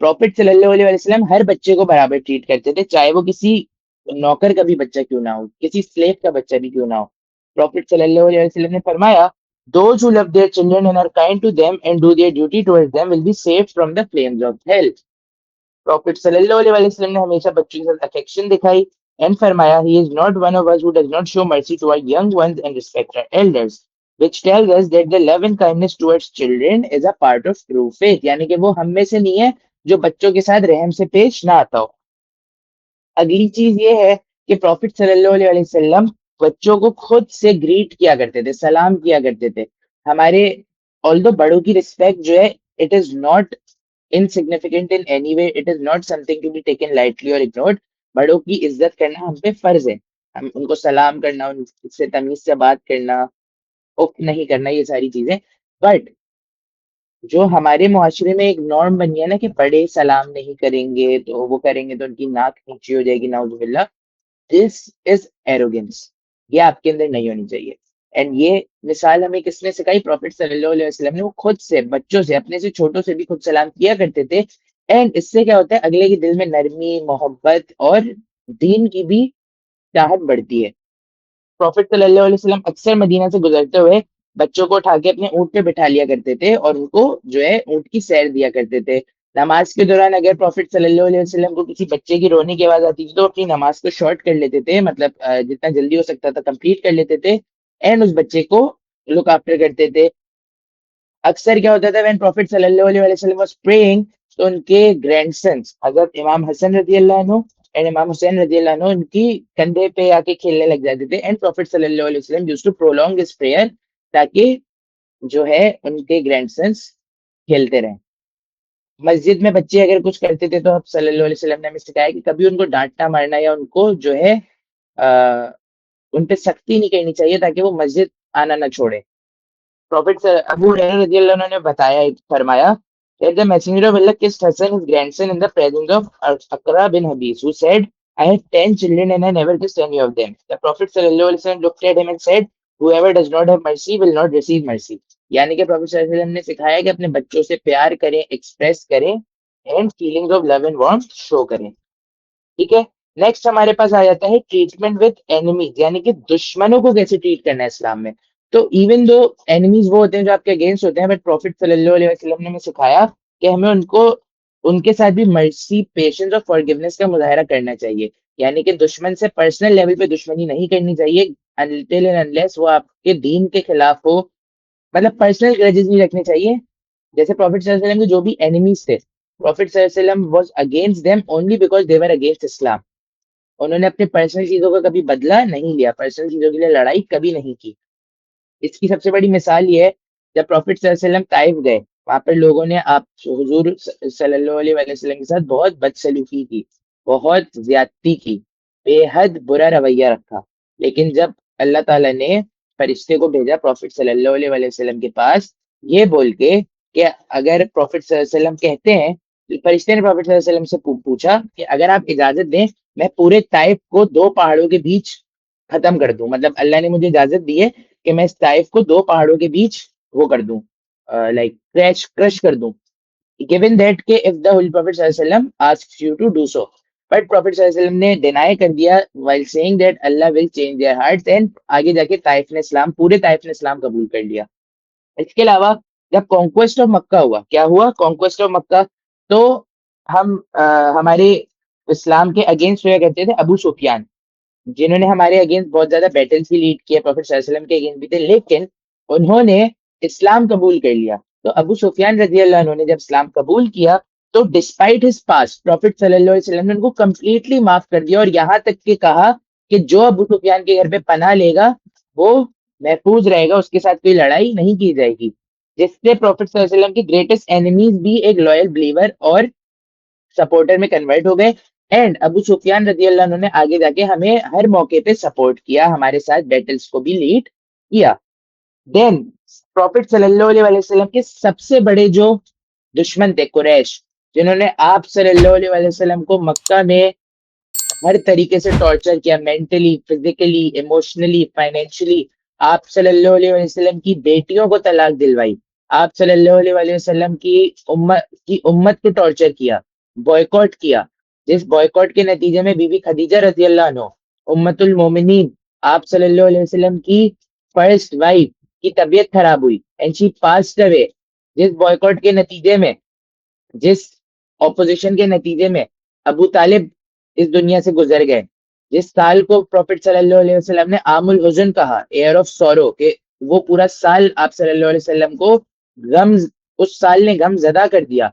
Prophet صلی اللہ علیہ وسلم ہر بچے کو برابر ٹریٹ کرتے تھے، چاہے وہ کسی نوکر کا بھی بچہ کیوں نہ ہو، کسی سلیو کا بچہ بھی کیوں نہ ہو. پروفٹ صلی اللہ علیہ وسلم نے فرمایا those who love their children and are kind to them and do their duty towards them will be saved from the flames of hell. Prophet صلی اللہ علیہ وسلم نے ہمیشہ بچوں کے ساتھ افیکشن دکھائی اینڈ فرمایا he is not one of us who does not show mercy to our young ones and respect our elders, which tells us that the love and kindness towards children is a part of true faith. یعنی کہ وہ ہم میں سے نہیں ہے جو بچوں کے ساتھ رحم سے پیش نہ آتا ہو. اگلی چیز یہ ہے کہ پروفٹ صلی اللہ علیہ وسلم بچوں کو خود سے گریٹ کیا کرتے تھے، سلام کیا کرتے تھے. ہمارے although بڑوں کی رسپیکٹ جو ہے it is not insignificant in any way, it is not something to be taken lightly or ignored. بڑوں کی عزت کرنا ہم پہ فرض ہے، ہم ان کو سلام کرنا، ان سے تمیز سے بات کرنا، اف نہیں کرنا، یہ ساری چیزیں. بٹ جو ہمارے معاشرے میں ایک نارم بن گیا نا کہ بڑے سلام نہیں کریں گے تو وہ کریں گے تو ان کی ناک نیچی ہو جائے گی، نعوذ باللہ. دس از ایروگینس، یہ آپ کے اندر نہیں ہونی چاہیے. اینڈ یہ مثال ہمیں کس نے سکھائی؟ پروفٹ صلی اللہ علیہ وسلم نے. وہ خود سے بچوں سے، اپنے سے چھوٹوں سے بھی خود سلام کیا کرتے تھے. اینڈ اس سے کیا ہوتا ہے؟ اگلے کے دل میں نرمی، محبت اور دین کی بھی چاہت بڑھتی ہے. پروفٹ صلی اللہ علیہ وسلم اکثر مدینہ سے گزرتے ہوئے بچوں کو اٹھا کے اپنے اونٹ پہ بٹھا لیا کرتے تھے اور ان کو جو ہے اونٹ کی سیر دیا کرتے تھے. نماز کے دوران اگر پروفٹ صلی اللہ علیہ وسلم کو کسی بچے کی رونے کی آواز آتی تھی تو اپنی نماز کو شارٹ کر لیتے تھے، مطلب جتنا جلدی ہو سکتا تھا کمپلیٹ کر لیتے تھے اینڈ اس بچے کو لک آفٹر کرتے تھے. اکثر کیا ہوتا تھا وین پروفٹ صلی اللہ علیہ وسلم واز پریئنگ تو ان کے گرینڈ سنس حضرت امام حسن رضی اللہ عنہ اینڈ امام حسین رضی اللہ عنہ ان کی کندھے پہ آ کے کھیلنے لگ جاتے تھے. اینڈ پروفٹ صلی اللہ علیہ وسلم used to prolong his prayer تاکہ جو ہے ان کے گرینڈ سنس کھیلتے رہیں. مسجد میں بچے اگر کچھ کرتے تھے تو اب صلی اللہ علیہ وسلم نے ہمیں سکھایا کہ کبھی ان کو ڈانٹنا مارنا یا ان کو جو ہے ان پہ سختی نہیں کرنی چاہیے تاکہ وہ مسجد آنا نہ چھوڑے. پروفٹ ابو ہریرہ رضی اللہ عنہ نے بتایا، فرمایا that the messenger of Allah kissed Hassan, his grandson, in the presence of Aqra bin Habis, who said, I have 10 children and I never kissed any of them. The Prophet sallallahu alaihi wasallam looked at him and said, whoever does not have mercy will not receive mercy. یعنی کہ پروفٹ صلی اللہ علیہ وسلم نے سکھایا کہ اپنے بچوں سے پیار کریں، ایکسپریس کریں and feelings of love and warmth show کریں. ٹھیک ہے. نیکسٹ ہمارے پاس آ جاتا ہے ٹریٹمنٹ وتھ اینیمیز، یعنی کہ دشمنوں کو کیسے ٹریٹ کرنا ہے اسلام میں. تو ایون دو اینیمیز وہ ہوتے ہیں جو آپ کے اگینسٹ ہوتے ہیں، بٹ پروفٹ صلی اللہ علیہ وسلم نے ہمیں سکھایا کہ ہمیں ان کے ساتھ بھی مرسی، پیشنس اور فارگیونیس کا مظاہرہ کرنا چاہیے. یعنی کہ دشمن سے پرسنل لیول پہ دشمنی نہیں کرنی چاہیے until and unless وہ آپ کے دین کے خلاف ہو، مطلب پرسنل گرجز نہیں رکھنے چاہیے. جیسے پروفٹ صلی اللہ علیہ وسلم کے جو بھی اینیمیز تھے، پروفٹ صلی اللہ علیہ وسلم was against them only because they were against اسلام. انہوں نے اپنے پرسنل چیزوں کا کبھی بدلہ نہیں لیا، پرسنل چیزوں کے لیے لڑائی کبھی نہیں کی. اس کی سب سے بڑی مثال یہ ہے جب پروفٹ صلی اللہ علیہ وسلم طائف گئے، وہاں پر لوگوں نے آپ حضور صلی اللہ علیہ وسلم کے ساتھ بہت بدسلوکی کی، بہت زیادتی کی، بے حد برا رویہ رکھا. لیکن جب اللہ تعالیٰ نے فرشتے کو بھیجا پروفٹ صلی اللہ علیہ وسلم کے پاس یہ بول کے کہ اگر پروفٹ صلی اللہ علیہ وسلم کہتے ہیں، فرشتے نے پروفٹ صلی اللہ علیہ وسلم سے پوچھا کہ اگر آپ اجازت دیں میں پورے طائف کو 2 پہاڑوں کے بیچ ختم کر دوں، مطلب اللہ نے مجھے اجازت دی ہے کہ میں اس طائف کو 2 پہاڑوں کے بیچ وہ کر دوں، لائک کرش کر دوں. given that کہ if the Holy Prophet صلی اللہ علیہ وسلم asks you to do so, but Prophet صلی اللہ علیہ وسلم نے ڈینائی کر دیا while saying that Allah will change their hearts, and آگے جا کے طائف نے اسلام، پورے طائف نے اسلام قبول کر لیا. اس کے علاوہ جب کانکویسٹ آف مکہ ہوا، کیا ہوا؟ کانکویسٹ آف مکہ، تو ہم ہمارے اسلام کے اگینسٹ ہوا کرتے تھے ابو سفیان، جنہوں نے ہمارے اگینسٹ بہت زیادہ بیٹلز بھی لیڈ کیا، پروفٹ صلی اللہ علیہ وسلم کے اگینسٹ بھی تھے، لیکن انہوں نے اسلام قبول کر لیا. تو ابو سفیان رضی اللہ عنہ نے جب اسلام قبول کیا تو ڈسپائٹ ہز پاسٹ پروفٹ صلی اللہ علیہ وسلم نے ان کو کمپلیٹلی معاف کر دیا، اور یہاں تک کہ کہا کہ جو ابو سفیان کے گھر پہ پناہ لے گا وہ محفوظ رہے گا، اس کے ساتھ کوئی لڑائی نہیں کی جائے گی. جس سے پروفٹ صلی اللہ علیہ وسلم کی گریٹسٹ اینیمیز بھی ایک لویل بلیور اور سپورٹر میں کنورٹ ہو گئے. اینڈ ابو سفیان رضی اللہ عنہ نے آگے جا کے ہمیں ہر موقع پہ سپورٹ کیا، ہمارے ساتھ بیٹلز کو بھی لیڈ کیا. دین پروفٹ صلی اللہ علیہ وسلم کے سب سے بڑے جو دشمن تھے قریش، جنہوں نے آپ صلی اللہ علیہ وسلم کو مکہ میں ہر طریقے سے ٹارچر کیا، مینٹلی، فزیکلی، ایموشنلی، فائنینشلی. آپ صلی اللہ علیہ وسلم کی بیٹیوں کو طلاق دلوائی، آپ صلی اللہ علیہ وسلم کی امت کو ٹارچر کیا. بوائکاٹ کیا، جس بوائکاٹ کے نتیجے میں بی بی خدیجہ رضی اللہ عنہ امت المومنین آپ صلی اللہ علیہ وسلم کی فرسٹ وائف کی طبیعت خراب ہوئی اینڈ شی پاسڈ اوے. جس بوائکاٹ کے نتیجے میں، جس اپوزیشن کے نتیجے میں ابو طالب اس دنیا سے گزر گئے، جس سال کو پروفٹ صلی اللہ علیہ وسلم نے عام الحزن کہا، ایئر آف سورو، کہ وہ پورا سال آپ صلی اللہ علیہ وسلم کو غم، اس سال نے غم زدہ کر دیا.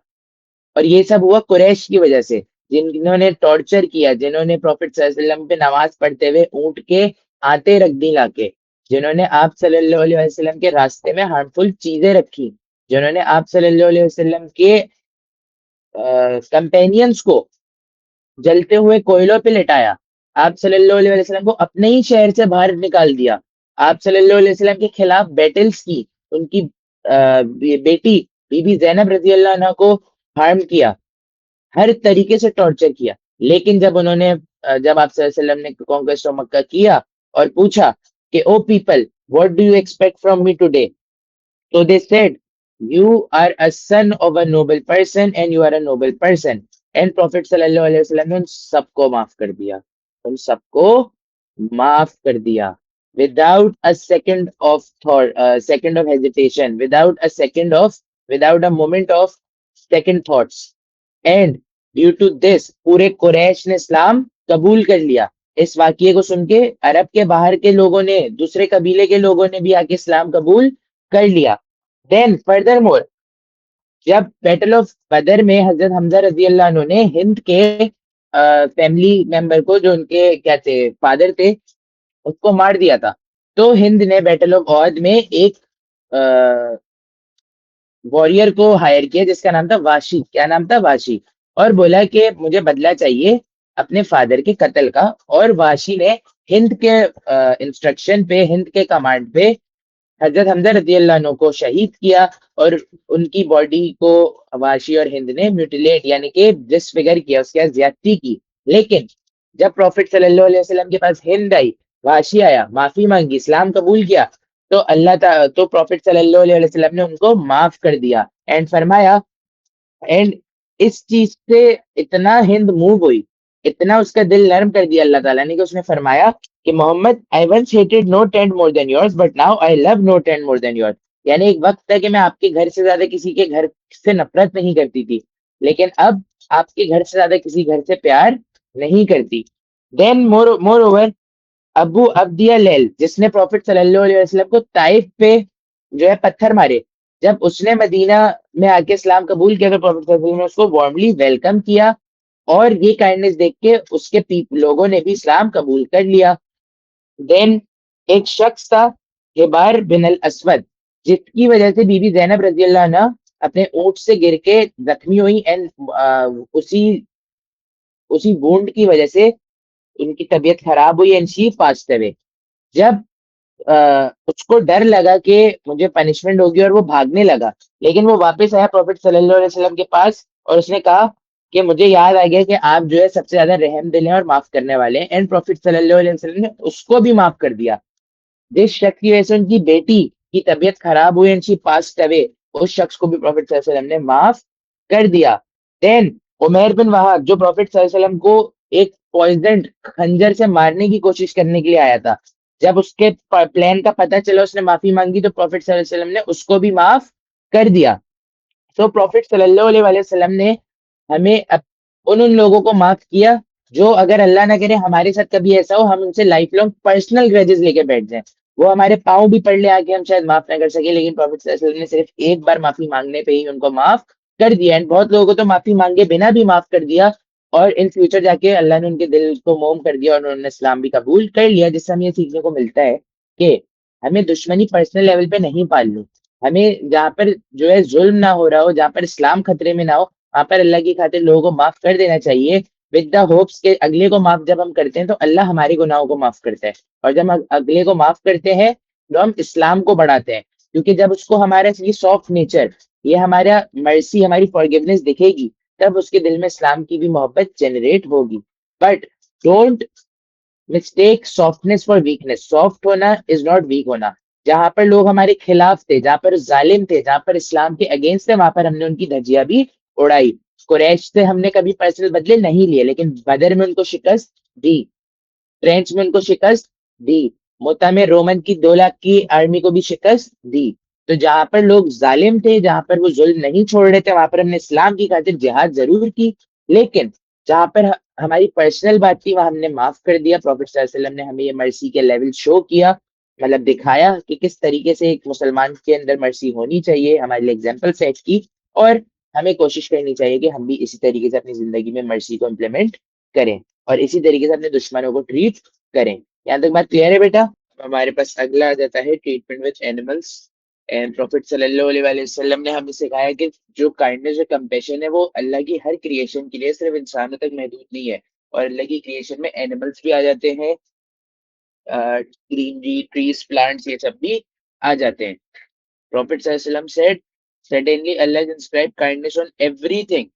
اور یہ سب ہوا قریش کی وجہ سے، جنہوں نے ٹارچر کیا، جنہوں نے پروفٹ صلی اللہ علیہ وسلم پہ نماز پڑھتے ہوئے اونٹ کے آتے رکھ دی لا کے، جنہوں نے آپ صلی اللہ علیہ وسلم کے راستے میں ہارمفل چیزیں رکھی، جنہوں نے آپ صلی اللہ علیہ وسلم کے کمپینینز کو جلتے ہوئے کوئلوں پہ لٹایا، آپ صلی اللہ علیہ وسلم کو اپنے ہی شہر سے باہر نکال دیا، آپ صلی اللہ علیہ وسلم کے خلاف بیٹلز کی، ان کی بیٹی بی بی زینب رضی اللہ عنہ کو ہارم کیا، ہر طریقے سے ٹارچر کیا. لیکن جب انہوں نے جب آپ صلی اللہ علیہ وسلم نے کانکویسٹ آف مکہ کیا اور پوچھا کہ o people what do you expect from me today, So they said, you are a son of a noble person and you are a noble person. And Prophet sallallahu alaihi wasallam نے ان سب کو معاف کر دیا، ان سب کو معاف کر دیا without a second of thought, second of hesitation, without a moment of second thoughts. And due to this پورے قریش نے اسلام قبول کر لیا. اس واقعے کو سن کے عرب کے باہر کے لوگوں نے، دوسرے قبیلے کے لوگوں نے بھی آ کے اسلام قبول کر لیا. دین فردر مور، جب بیٹل آف بدر میں حضرت حمزہ رضی اللہ عنہ نے ہند کے فیملی ممبر کو، جو ان کے کیا تھے، فادر تھے، اس کو مار دیا تھا، تو ہند نے بیٹل آف احد میں ایک وارئر کو ہائر کیا جس کا نام تھا واشی. کیا نام تھا؟ واشی. اور بولا کہ مجھے بدلہ چاہیے اپنے فادر کے قتل کا. اور واشی نے ہند کے انسٹرکشن پہ، ہند کے کمانڈ پہ حضرت حمزہ رضی اللہ عنہ کو شہید کیا، اور ان کی باڈی کو واشی اور ہند نے میوٹیلیٹ یعنی کہ ڈس فگر کیا، اس کے زیادتی کی. لیکن جب پروفٹ صلی اللہ علیہ وسلم کے پاس ہند آئی، واشی آیا، معافی مانگی، اسلام قبول کیا، تو اللہ تعالیٰ، تو پروفٹ صلی اللہ علیہ وسلم نے ان کو معاف کر دیا اینڈ فرمایا. اینڈ اس چیز سے اتنا ہند موو ہوئی، اتنا اس کا دل نرم کر دیا اللہ تعالیٰ نے، کہ اس نے فرمایا کہ محمد I once hated no tent more than yours but now I love no tent more than yours. یعنی ایک وقت تھا کہ میں آپ کے گھر سے زیادہ کسی کے گھر سے نفرت نہیں کرتی تھی، لیکن اب آپ کے گھر سے زیادہ کسی گھر سے پیار نہیں کرتی. دین مور اوور ابو ابدیہ لیل، جس نے پروفٹ صلی اللہ علیہ وسلم کو طائف پہ جو ہے پتھر مارے، جب اس نے مدینہ میں آ کے اسلام قبول کیا تو پروفٹ صلی اللہ علیہ وسلم نے اس کو وارملی ویلکم کیا، اور یہ کائنڈنس دیکھ کے اس کے لوگوں نے بھی اسلام قبول کر لیا. دین ایک شخص تھا ہبار بن الاسود، جس کی وجہ سے بی بی زینب رضی اللہ عنہ اپنے اونٹ سے گر کے زخمی ہوئی، اینڈ اسی وونڈ کی وجہ سے ان کی طبیعت خراب ہوئی اینڈ شی پاسڈ اوے. جب اس کو ڈر لگا کہ مجھے پنشمنٹ ہوگی اور وہ بھاگنے لگا، لیکن وہ واپس آیا پروفٹ صلی اللہ علیہ وسلم کے پاس اور اس نے کہا کہ مجھے یاد آ گیا کہ آپ جو ہے سب سے زیادہ رحم دل ہیں اور معاف کرنے والے ہیں. اینڈ پروفٹ صلی اللہ علیہ وسلم نے اس کو بھی معاف کر دیا. جس شخص کی وجہ سے ان کی بیٹی کی طبیعت خراب ہوئی اینڈ شی پاسڈ اوے، اس شخص کو بھی پروفٹ صلی اللہ علیہ وسلم نے معاف کر دیا. دین عمیر بن وہاب، جو پروفٹ صلی اللہ علیہ وسلم کو ایک پوائزنڈ خنجر سے مارنے کی کوشش کرنے کے لیے آیا تھا، جب اس کے پلان کا پتہ چلا، اس نے معافی مانگی تو پروفٹ صلی اللہ علیہ وسلم نے اس کو بھی معاف کر دیا. تو پروفٹ صلی اللہ علیہ وسلم نے ہمیں ان لوگوں کو معاف کیا جو، اگر اللہ نہ کرے ہمارے ساتھ کبھی ایسا ہو، ہم ان سے لائف لانگ پرسنل گریجز لے کے بیٹھ جائیں، وہ ہمارے پاؤں بھی پڑھ لے آ کے ہم شاید معاف نہ کر سکے، لیکن پروفٹ صلی اللہ علیہ وسلم نے صرف ایک بار معافی مانگنے پہ ہی ان کو معاف کر دیا. اینڈ بہت لوگوں کو تو معافی مانگے بنا بھی معاف کر دیا، اور ان فیوچر جا کے اللہ نے ان کے دل کو موم کر دیا اور انہوں نے اسلام بھی قبول کر لیا. جس سے ہمیں یہ سیکھنے کو ملتا ہے کہ ہمیں دشمنی پرسنل لیول پہ نہیں پالنی، ہمیں جہاں پر جو ہے ظلم نہ ہو رہا ہو، جہاں پر اسلام خطرے میں نہ ہو، وہاں پر اللہ کی خاطر لوگوں کو معاف کر دینا چاہیے، ود دا ہوپس کہ اگلے کو معاف جب ہم کرتے ہیں تو اللہ ہمارے گناہوں کو معاف کرتا ہے، اور جب ہم اگلے کو معاف کرتے ہیں تو ہم اسلام کو بڑھاتے ہیں، کیونکہ جب اس کو ہمارا یہ سافٹ نیچر، یہ ہمارا مرسی، ہماری فارگیونیس دکھے گی، تب اس کے دل میں اسلام کی بھی محبت جنریٹ ہوگی. But don't mistake softness for weakness. Soft ہونا از ناٹ ویک ہونا. جہاں پر لوگ ہمارے خلاف تھے، جہاں پر ظالم تھے، جہاں پر اسلام کے اگینسٹ تھے، وہاں پر ہم نے ان کی دھجیاں بھی اڑائی. قریش سے ہم نے کبھی پرسنل بدلے نہیں لیے، لیکن بدر میں ان کو شکست دی، ٹرینچ میں ان کو شکست دی، موتا میں رومن کی 2 لاکھ کی آرمی کو بھی شکست دی. تو جہاں پر لوگ ظالم تھے، جہاں پر وہ ظلم نہیں چھوڑ رہے تھے، وہاں پر ہم نے اسلام کی خاطر جہاد ضرور کی، لیکن جہاں پر ہماری پرسنل بات تھی وہاں ہم نے معاف کر دیا. پروفیٹ صلی اللہ علیہ وسلم نے ہمیں یہ مرسی کے لیول شو کیا، مطلب دکھایا کہ کس طریقے سے ایک مسلمان کے اندر مرسی ہونی چاہیے، ہمارے لیے ایگزامپل سیٹ کی، اور ہمیں کوشش کرنی چاہیے کہ ہم بھی اسی طریقے سے اپنی زندگی میں مرسی کو امپلیمنٹ کریں اور اسی طریقے سے اپنے دشمنوں کو ٹریٹ کریں. یہاں تک بات کلیئر ہے بیٹا؟ ہمارے پاس اگلا آ جاتا ہے treatment with animals. And prophet صلی اللہ علیہ وسلم نے ہمیں سکھایا کہ جو کائنڈنس اور کمپیشن ہے وہ اللہ کی ہر کریشن کے لیے صرف انسانوں تک محدود نہیں ہے، اور اللہ کی کریشن میں اینیملس بھی آ جاتے ہیں، گرینری، ٹریز، پلانٹس، یہ سب بھی آ جاتے ہیں. Prophet sallallahu alaihi wasallam said, certainly Allah has inscribed kindness on everything.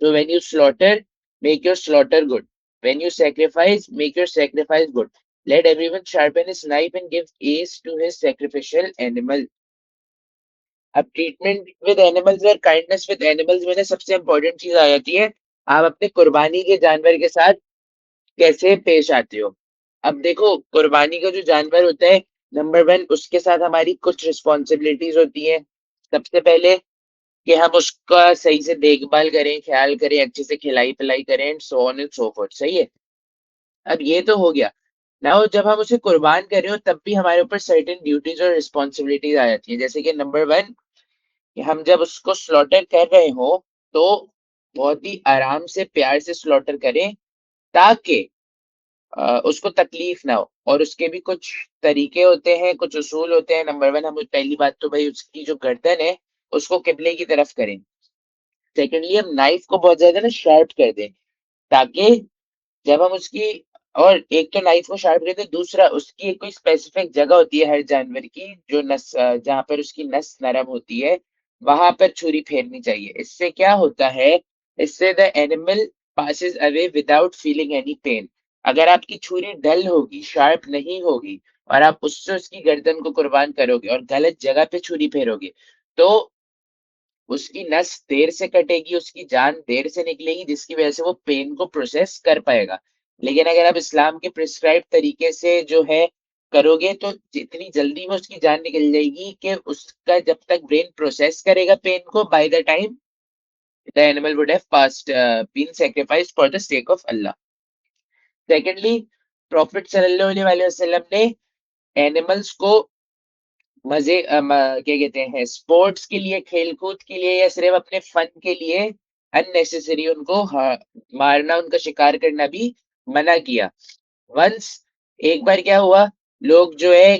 So when you slaughter, make your slaughter good. When you sacrifice, make your sacrifice good. Let everyone sharpen his knife and give ease to his sacrificial animal. اب ٹریٹمنٹ ود اینیملز اور کائنڈنس ود اینیملز میں سب سے امپورٹنٹ چیز آ جاتی ہے، آپ اپنے قربانی کے جانور کے ساتھ کیسے پیش آتے ہو. اب دیکھو قربانی کا جو جانور ہوتا ہے، نمبر 1 اس کے ساتھ ہماری کچھ رسپانسبلٹیز ہوتی ہیں. سب سے پہلے کہ ہم اس کا صحیح سے دیکھ بھال کریں، خیال کریں، اچھے سے کھلائی پلائی کریں، سو آن اینڈ سو فورتھ. صحیح ہے. اب یہ تو ہو گیا نا. جب ہم اسے قربان کر رہے ہو تب بھی ہمارے اوپر سرٹن ڈیوٹیز اور رسپانسبلٹیز آ جاتی ہیں. جیسے کہ نمبر 1 کہ ہم جب اس کو سلوٹر کر رہے ہو تو بہت ہی آرام سے پیار سے سلوٹر کریں تاکہ اس کو تکلیف نہ ہو. اور اس کے بھی کچھ طریقے ہوتے ہیں، کچھ اصول ہوتے ہیں. نمبر 1 ہم پہلی بات تو بھائی اس کی جو گردن ہے اس کو قبلے کی طرف کریں. سیکنڈلی ہم نائف کو بہت زیادہ نا شارپ کر دیں تاکہ جب ہم اس کی، اور ایک تو نائف کو شارپ کرتے، دوسرا اس کی ایک کوئی اسپیسیفک جگہ ہوتی ہے ہر جانور کی جو نس، جہاں پر اس کی نس نرم ہوتی ہے وہاں پر چھری پھیرنی چاہیے. اس سے کیا ہوتا ہے، اس سے the animal passes away without feeling any pain. اگر آپ کی چھری ڈل ہوگی، شارپ نہیں ہوگی، اور آپ اس سے اس کی گردن کو قربان کرو گے اور غلط جگہ پہ چھری پھیرو گے تو اس کی نس دیر سے کٹے گی، اس کی جان دیر سے نکلے گی، جس کی وجہ سے وہ پین کو پروسیس کر پائے گا. لیکن اگر آپ اسلام کے پرسکرائب طریقے سے جو ہے کرو گے تو جتنی جلدی میں اس کی جان نکل جائے گی کہ اس کا جب تک برین پروسیس کرے گا پین کو، by the time the animal would have passed, been sacrificed for the sake of Allah. Secondly, Prophet صلی اللہ علیہ وسلم نے اینیملس کو مزے کیا کہتے ہیں اسپورٹس کے لیے، کھیل کود کے لیے، یا صرف اپنے فن کے لیے unnecessary ان کو مارنا، ان کا شکار کرنا بھی منع کیا. ونس ایک بار کیا ہوا، لوگ جو ہے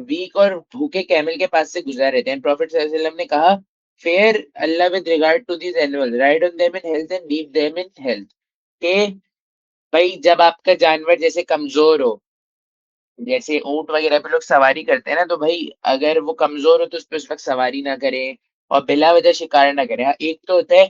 ویک اور بھوکے کیمل کے پاس سے گزار رہے تھے. پروفیٹ صلی اللہ علیہ وسلم نے کہا fear Allah with regard to these animals, ride on them in health and leave them in health. کہ بھائی جب آپ کا جانور جیسے کمزور ہو، جیسے اونٹ وغیرہ پہ لوگ سواری کرتے ہیں نا، تو بھائی اگر وہ کمزور ہو تو اس پہ اس وقت سواری نہ کریں اور بلا وجہ شکار نہ کریں. ایک تو ہوتا ہے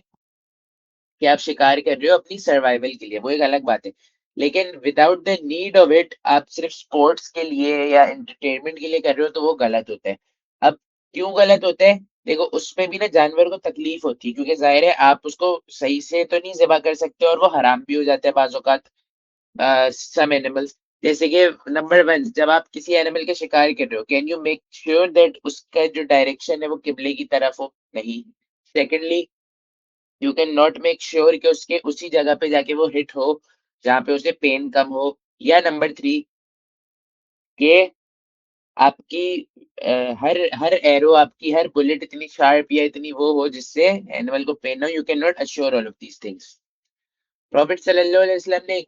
کہ آپ شکار کر رہے ہو اپنی سروائیول کے لیے، وہ ایک الگ بات ہے، لیکن without the need of it آپ صرف اسپورٹس کے لیے یا انٹرٹینمنٹ کے لیے کر رہے ہو تو وہ غلط ہوتا ہے. اب کیوں غلط ہوتا ہے؟ دیکھو اس پہ بھی نا جانور کو تکلیف ہوتی ہے، کیونکہ ظاہر ہے آپ اس کو صحیح سے تو نہیں ذبح کر سکتے اور وہ حرام بھی ہو جاتا ہے بعض اوقات. سم اینیملس جیسے کہ نمبر 1 جب آپ کسی اینیمل کے شکار کر رہے ہو، can you make sure that اس کا جو ڈائریکشن ہے وہ قبلے کی طرف ہو؟ نہیں. Secondly you can not make sure کہ اس کے اسی جگہ پہ جا کے وہ ہٹ ہو جہاں پہ اسے پین کم ہو. یا نمبر 3 کہ آپ کی ہر ایرو، آپ کی ہر بلٹ اتنی شارپ یا اتنی وہ ہو جس سے اینیمل کو پین ہو. You can not ensure all of these things. Prophet صلی اللہ علیہ وسلم نے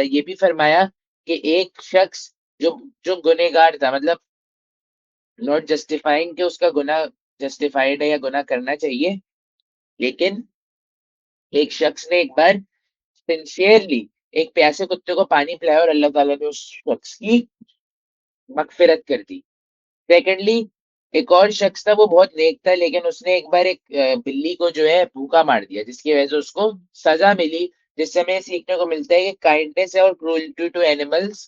یہ بھی فرمایا کہ ایک شخص جو گنہگار تھا، مطلب ناٹ جسٹیفائنگ کہ اس کا گناہ جسٹیفائڈ ہے یا گناہ کرنا چاہیے، لیکن ایک شخص نے ایک بار سنسیئرلی ایک پیاسے کتے کو پانی پلایا اور اللہ تعالیٰ نے اس شخص کی مغفرت کر دی. سیکنڈلی ایک اور شخص تھا، وہ بہت نیک تھا، لیکن اس نے ایک بار ایک بلی کو جو ہے بھوکا مار دیا، جس کی وجہ سے اس کو سزا ملی. جس سے ہمیں سیکھنے کو ملتا ہے کہ کائنڈنس اور کرولٹی ٹو اینیملس،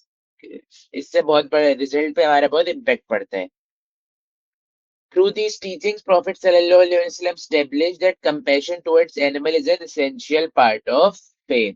اس سے بہت بڑے ریزلٹ پہ ہمارا بہت امپیکٹ پڑتا ہے. Through these teachings, Prophet sallallahu alaihi wasallam established that compassion towards animal is an essential part of faith.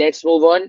let's move on.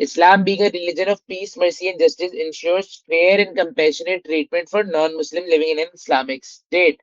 Islam being a religion of peace, mercy and justice ensures fair and compassionate treatment for non-Muslim living in an Islamic state.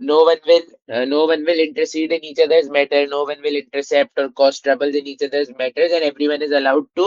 no one will intercede in each other's matter, no one will intercept or cause troubles in each other's matters, and everyone is allowed to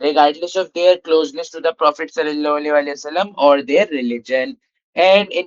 regardless of their closeness to the Prophet sallallahu alaihi wasallam or their religion. And in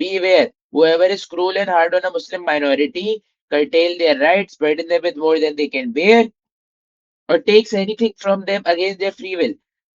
beware, whoever is cruel and hard on a Muslim minority, curtail their rights, burden them with more than they can bear, or takes anything from them against their free will,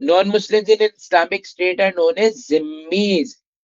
non-Muslims in Islamic State are known as zimmis,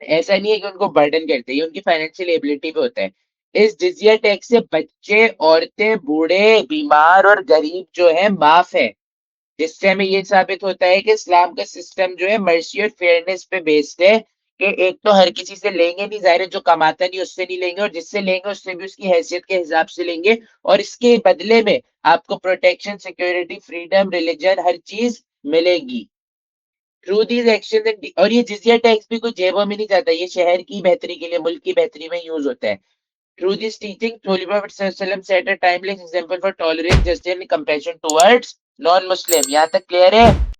ایسا نہیں ہے کہ ان کو برڈن کرتے، یہ ان کی فائنینشیل ایبلٹی پہ ہوتا ہے. اس جزیہ ٹیکس سے بچے، عورتیں، بوڑھے، بیمار اور غریب جو ہے معاف ہے، جس سے ہمیں یہ ثابت ہوتا ہے کہ اسلام کا سسٹم جو ہے مرسی اور فیئرنیس پہ بیسڈ ہے، کہ ایک تو ہر کسی سے لیں گے نہیں، ظاہر ہے جو کماتا نہیں اس سے نہیں لیں گے، اور جس سے لیں گے اس سے بھی اس کی حیثیت کے حساب سے لیں گے، اور اس کے بدلے میں آپ کو پروٹیکشن، سیکورٹی، فریڈم، ریلیجن، ہر چیز ملے گی. تھرو دیز ایکشن، اور یہ جزیہ ٹیکس بھی کوئی جیبوں میں نہیں جاتا، یہ شہر کی بہتری کے لیے، ملک کی بہتری میں یوز ہوتا ہے. Through this teaching, Holy Prophet ﷺ set a timeless example for tolerance, justice and compassion towards non-Muslim. یہاں تک کلیئر ہے؟